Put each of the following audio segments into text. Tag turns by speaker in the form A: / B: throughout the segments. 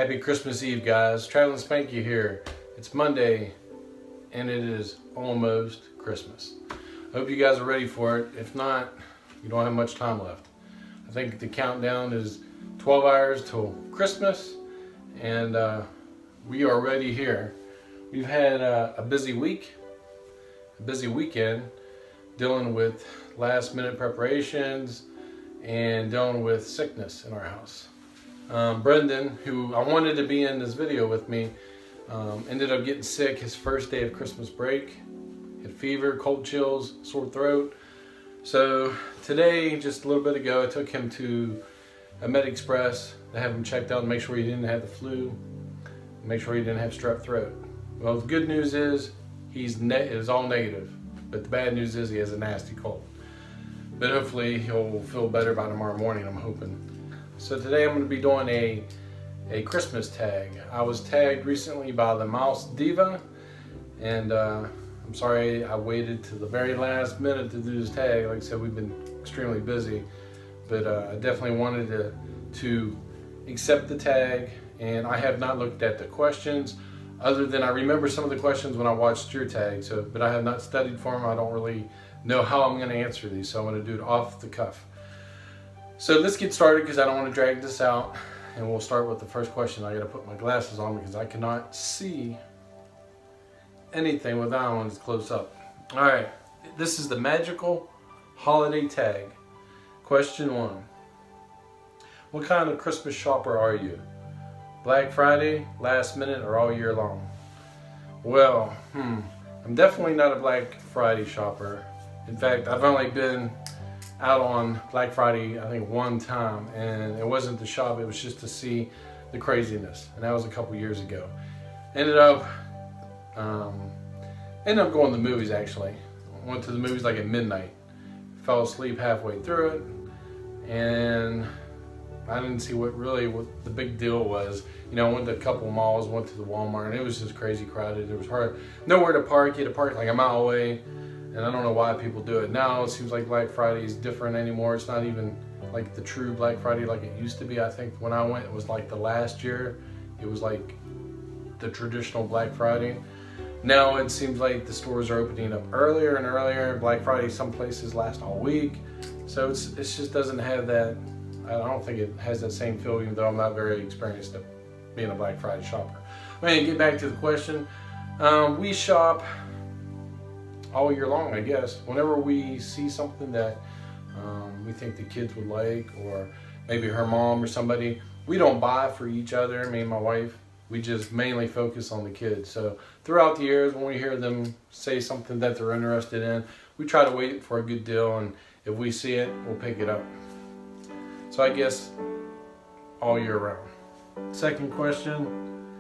A: Happy Christmas Eve, guys. Traveling Spanky here. It's Monday, and it is almost Christmas. I hope you guys are ready for it. If not, you don't have much time left. I think the countdown is 12 hours till Christmas, and we are ready here. We've had a busy week, a busy weekend, dealing with last-minute preparations and dealing with sickness in our house. Brendan, who I wanted to be in this video with me, ended up getting sick his first day of Christmas break. Had fever, cold chills, sore throat. So today, just a little bit ago, I took him to a Med Express to have him checked out and make sure he didn't have the flu, make sure he didn't have strep throat. Well, the good news is it is all negative, but the bad news is he has a nasty cold. But hopefully he'll feel better by tomorrow morning, I'm hoping. So today I'm going to be doing a Christmas tag. I was tagged recently by the Mouse Diva, and I'm sorry I waited to the very last minute to do this tag. Like I said, we've been extremely busy, but I definitely wanted to accept the tag, and I have not looked at the questions other than I remember some of the questions when I watched your tag, but I have not studied for them. I don't really know how I'm going to answer these, so I'm going to do it off the cuff. So let's get started because I don't want to drag this out, and we'll start with the first question. I got to put my glasses on because I cannot see anything without one close up. All right, this is the magical holiday tag. Question 1. What kind of Christmas shopper are you? Black Friday, last minute, or all year long? Well, I'm definitely not a Black Friday shopper. In fact, I've only been out on Black Friday, I think, one time, and it wasn't to shop, it was just to see the craziness, and that was a couple years ago. Ended up going to the movies, actually. Went to the movies like at midnight. Fell asleep halfway through it, and I didn't see what the big deal was. You know, I went to a couple malls, went to the Walmart, and it was just crazy crowded. It was hard, nowhere to park. You had to park like a mile away. And I don't know why people do it now. It seems like Black Friday is different anymore. It's not even like the true Black Friday like it used to be. I think when I went, it was like the last year. It was like the traditional Black Friday. Now it seems like the stores are opening up earlier and earlier. Black Friday, some places last all week. So it just doesn't have that, I don't think it has that same feel, even though I'm not very experienced at being a Black Friday shopper. But anyway, get back to the question. We shop all year long, I guess. Whenever we see something that we think the kids would like, or maybe her mom or somebody, we don't buy for each other, me and my wife. We just mainly focus on the kids. So throughout the years, when we hear them say something that they're interested in, we try to wait for a good deal, and if we see it, we'll pick it up. So I guess all year round. Second question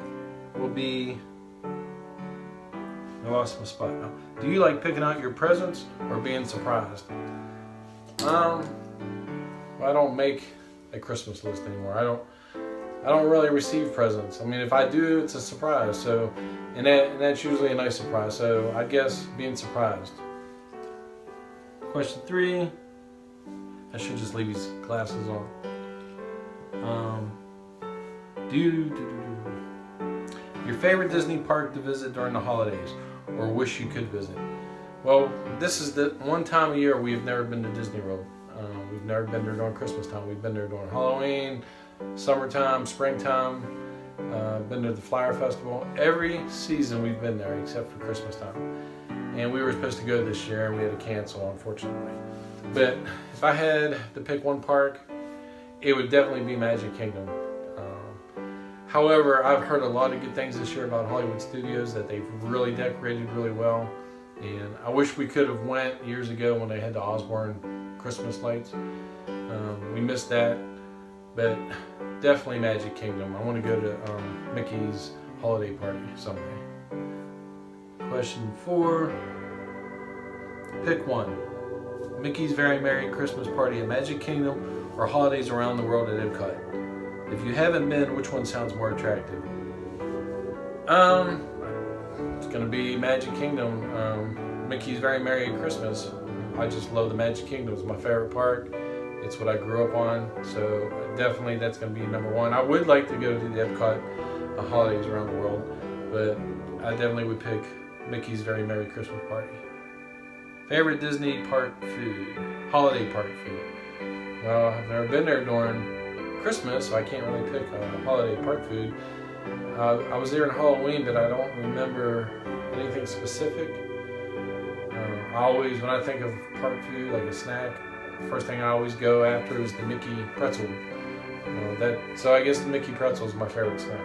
A: will be, I lost my spot now. Do you like picking out your presents or being surprised? Well, I don't make a Christmas list anymore. I don't really receive presents. I mean, if I do, it's a surprise. So, and that's usually a nice surprise. So I guess being surprised. Question 3. I should just leave these glasses on. Your favorite Disney park to visit during the holidays, or wish you could visit? Well, this is the one time of year we've never been to Disney World. We've never been there during Christmas time. We've been there during Halloween, summertime, springtime. Been to the Flower Festival. Every season we've been there except for Christmas time. And we were supposed to go this year, and we had to cancel, unfortunately. But if I had to pick one park, it would definitely be Magic Kingdom. However, I've heard a lot of good things this year about Hollywood Studios, that they've really decorated really well. And I wish we could have went years ago when they had the Osborne Christmas lights. We missed that, but definitely Magic Kingdom. I want to go to Mickey's holiday party someday. Question 4. Pick one. Mickey's Very Merry Christmas Party at Magic Kingdom, or holidays around the world at Epcot. If you haven't been, which one sounds more attractive? It's gonna be Magic Kingdom. Mickey's Very Merry Christmas. I just love the Magic Kingdom. It's my favorite park, It's what I grew up on, so definitely that's going to be number one. I would like to go to the Epcot holidays around the world, but I definitely would pick Mickey's Very Merry Christmas Party. Favorite Disney park food, holiday park food. Well, I've never been there during Christmas, so I can't really pick a holiday park food. I was there in Halloween, but I don't remember anything specific. I always, when I think of park food, like a snack, the first thing I always go after is the Mickey pretzel. So I guess the Mickey pretzel is my favorite snack.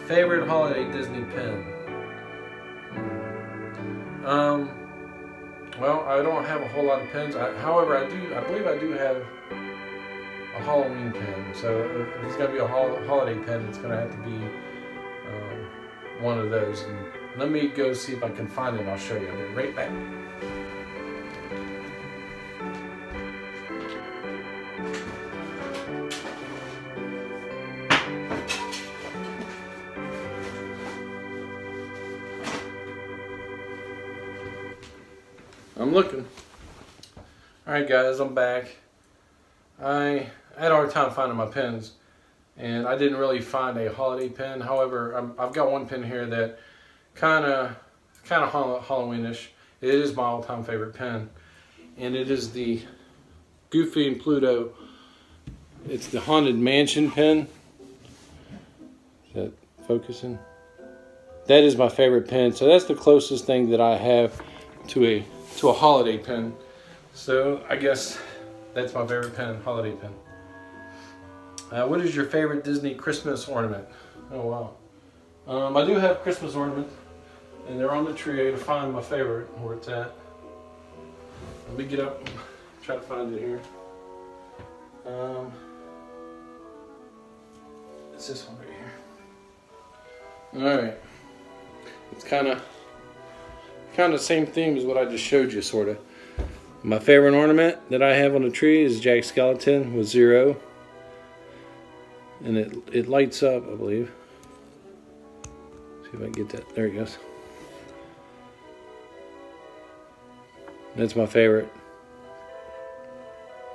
A: Favorite holiday Disney pin? Well, I don't have a whole lot of pins. However, I believe I do have a Halloween pin. So if it's gonna be a holiday pin, it's gonna have to be one of those. And let me go see if I can find it. I'll show you. I'll be right back. I'm looking. Alright guys, I'm back. I had a hard time finding my pins, and I didn't really find a holiday pin. However, I've got one pin here that kind of Halloweenish. It is my all-time favorite pin, and it is the Goofy and Pluto. It's the Haunted Mansion pin. Is that focusing? That is my favorite pin. So that's the closest thing that I have to a holiday pin. So I guess that's my favorite pin, holiday pin. What is your favorite Disney Christmas ornament? Oh wow. I do have Christmas ornaments, and they're on the tree. I gotta find my favorite, where it's at. Let me get up, try to find it here. It's this one right here. Alright. It's kind of the same theme as what I just showed you, sort of. My favorite ornament that I have on the tree is Jack Skellington with 0. And it lights up, I believe. See if I can get that. There it goes. That's my favorite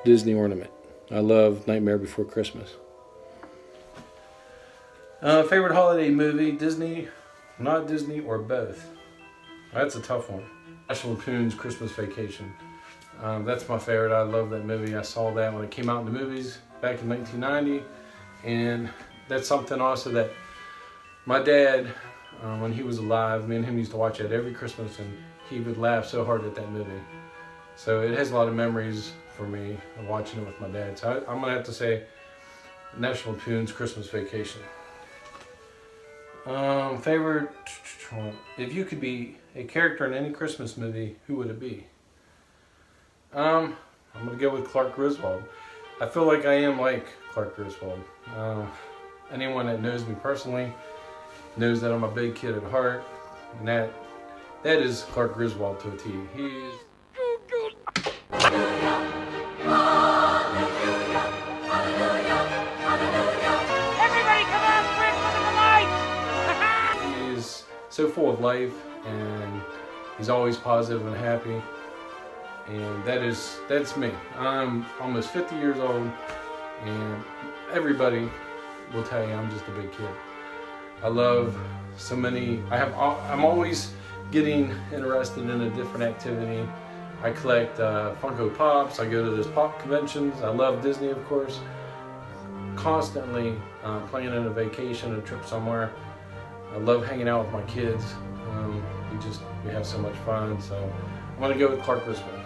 A: Disney ornament. I love Nightmare Before Christmas. Favorite holiday movie, Disney, not Disney, or both? That's a tough one. National Lampoon's Christmas Vacation. That's my favorite. I love that movie. I saw that when it came out in the movies back in 1990. And that's something also that my dad, when he was alive, me and him used to watch it every Christmas, and he would laugh so hard at that movie. So it has a lot of memories for me of watching it with my dad. So I'm going to have to say National Lampoon's Christmas Vacation. Favorite, if you could be a character in any Christmas movie, who would it be? I'm going to go with Clark Griswold. I feel like I am like Clark Griswold. Anyone that knows me personally knows that I'm a big kid at heart, and that is Clark Griswold to a T. He's he's so full of life, and he's always positive and happy. And that's me. I'm almost 50 years old, and everybody will tell you I'm just a big kid. I love so many. I'm always getting interested in a different activity. I collect Funko Pops. I go to those pop conventions. I love Disney, of course. Constantly planning a vacation, a trip somewhere. I love hanging out with my kids. We have so much fun. So I'm gonna go with Clark Griswold.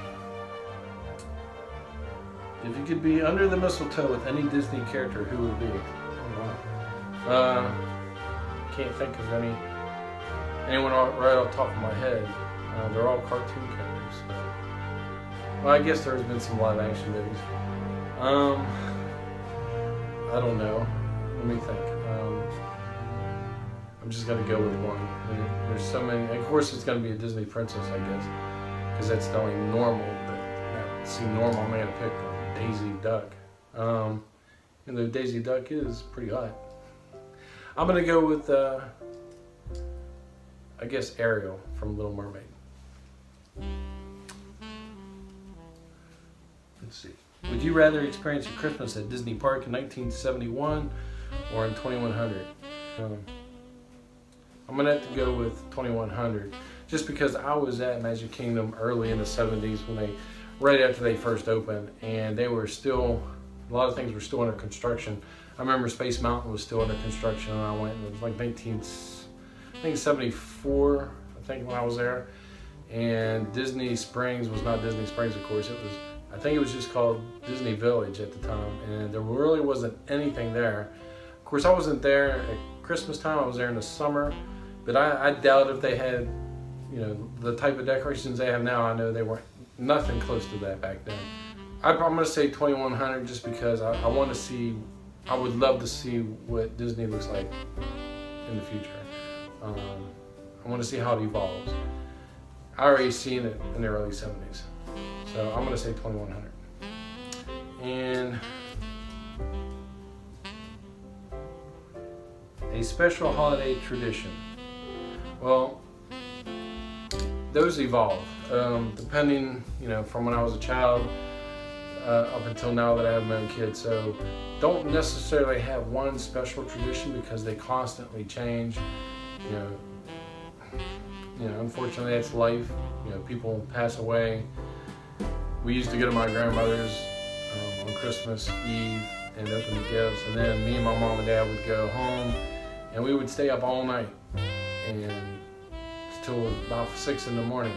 A: If you could be under the mistletoe with any Disney character, who would it be? Can't think of anyone right off the top of my head. They're all cartoon characters. So. Well, I guess there's been some live action movies. I don't know. Let me think. I'm just gonna go with one. There's so many. Of course, it's gonna be a Disney princess, I guess, because that's the only normal. See, normal. I'm gonna pick Daisy Duck. And though Daisy Duck is pretty hot. I'm gonna go with I guess Ariel from Little Mermaid. Let's see. Would you rather experience your Christmas at Disney Park in 1971 or in 2100? I'm gonna have to go with 2100, just because I was at Magic Kingdom early in the 70s right after they first opened, and they were still, a lot of things were still under construction. I remember Space Mountain was still under construction, and I went, and it was like 1974, I think, when I was there. And Disney Springs was not Disney Springs, of course. I think it was just called Disney Village at the time, and there really wasn't anything there. Of course, I wasn't there at Christmas time. I was there in the summer, but I doubt if they had, the type of decorations they have now. I know they weren't nothing close to that back then. I'm going to say 2100, just because I want to see. I would love to see what Disney looks like in the future. I want to see how it evolves. I already seen it in the early 70s. So I'm going to say 2100. And a special holiday tradition. Well, those evolve depending, from when I was a child up until now that I have my own kids. So don't necessarily have one special tradition, because they constantly change. Unfortunately, that's life. People pass away. We used to go to my grandmother's on Christmas Eve and open the gifts, and then me and my mom and dad would go home, and we would stay up all night and till about 6 in the morning,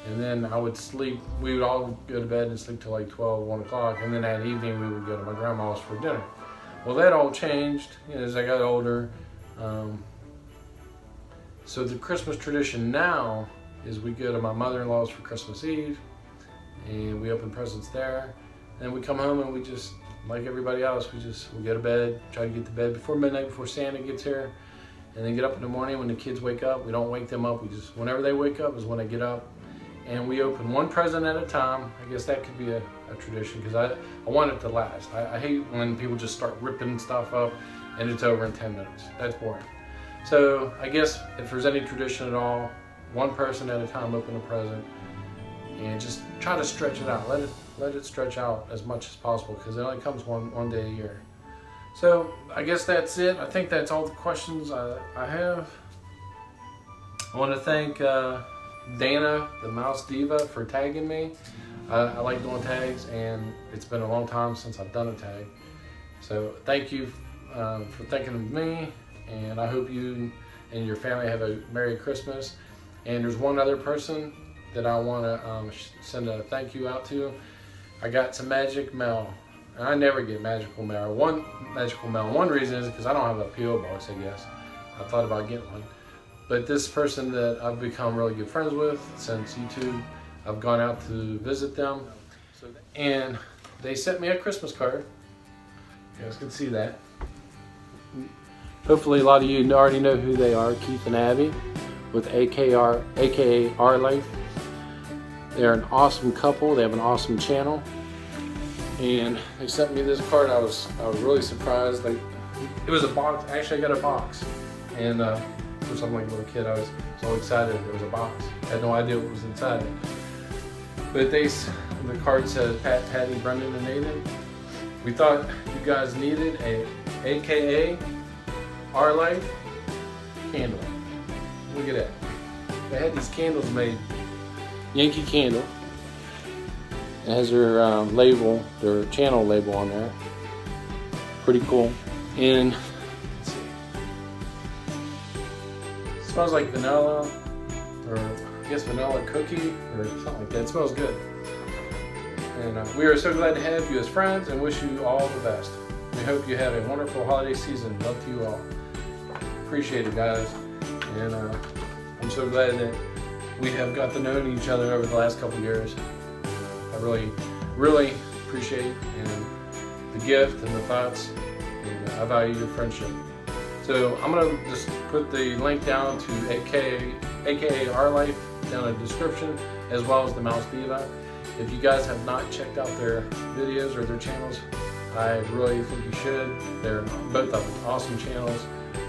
A: and then I would sleep. We would all go to bed and sleep till like 12, 1 o'clock, and then that evening we would go to my grandma's for dinner. Well, that all changed as I got older. So the Christmas tradition now is we go to my mother-in-law's for Christmas Eve, and we open presents there. And we come home and we just, like everybody else, we go to bed, try to get to bed before midnight, before Santa gets here, and then get up in the morning when the kids wake up. We don't wake them up. We just, whenever they wake up is when they get up, and we open one present at a time. I guess that could be a tradition, because I want it to last. I hate when people just start ripping stuff up and it's over in 10 minutes. That's boring. So I guess if there's any tradition at all, one person at a time open a present, and just try to stretch it out. Let it stretch out as much as possible, because it only comes one day a year. So I guess that's it. I think that's all the questions I have. I want to thank Dana, the Mouse Diva, for tagging me. I like doing tags, and it's been a long time since I've done a tag. So thank you for thinking of me, and I hope you and your family have a Merry Christmas. And there's one other person that I want to send a thank you out to. I got some magic mail, and I never get magical mail. One reason is because I don't have a P.O. box, I guess. I thought about getting one. But this person that I've become really good friends with since YouTube, I've gone out to visit them, and they sent me a Christmas card. You guys can see that. Hopefully a lot of you already know who they are, Keith and Abby with aka Our Life. They're an awesome couple. They have an awesome channel, and they sent me this card. I was really surprised. It was a box. Actually, I got a box, and for something like a little kid, I was so excited there was a box. I had no idea what was inside it. But the card says, Pat, Patty, Brendan, and Nathan, we thought you guys needed a aka Our Life candle. Look at that. They had these candles made. Yankee Candle. It has their label, their channel label on there. Pretty cool. And let's see. It smells like vanilla, or I guess vanilla cookie, or something like that. It smells good. And we are so glad to have you as friends, and wish you all the best. We hope you have a wonderful holiday season. Love to you all. Appreciate it, guys. And I'm so glad that we have got to know each other over the last couple years. I really, really appreciate the gift and the thoughts, and I value your friendship. So I'm gonna just put the link down to aka Our Life down in the description, as well as the Mouse Diva. If you guys have not checked out their videos or their channels, I really think you should. They're both of them awesome channels,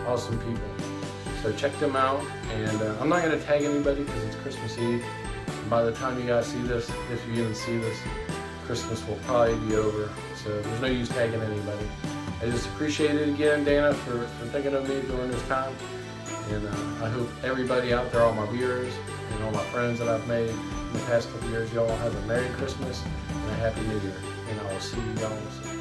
A: awesome people. So check them out, and I'm not going to tag anybody because it's Christmas Eve. And by the time you guys see this, if you even see this, Christmas will probably be over, so there's no use tagging anybody. I just appreciate it again, Dana, for thinking of me during this time. And I hope everybody out there, all my viewers and all my friends that I've made in the past couple years, y'all have a Merry Christmas and a Happy New Year. And I will see y'all soon.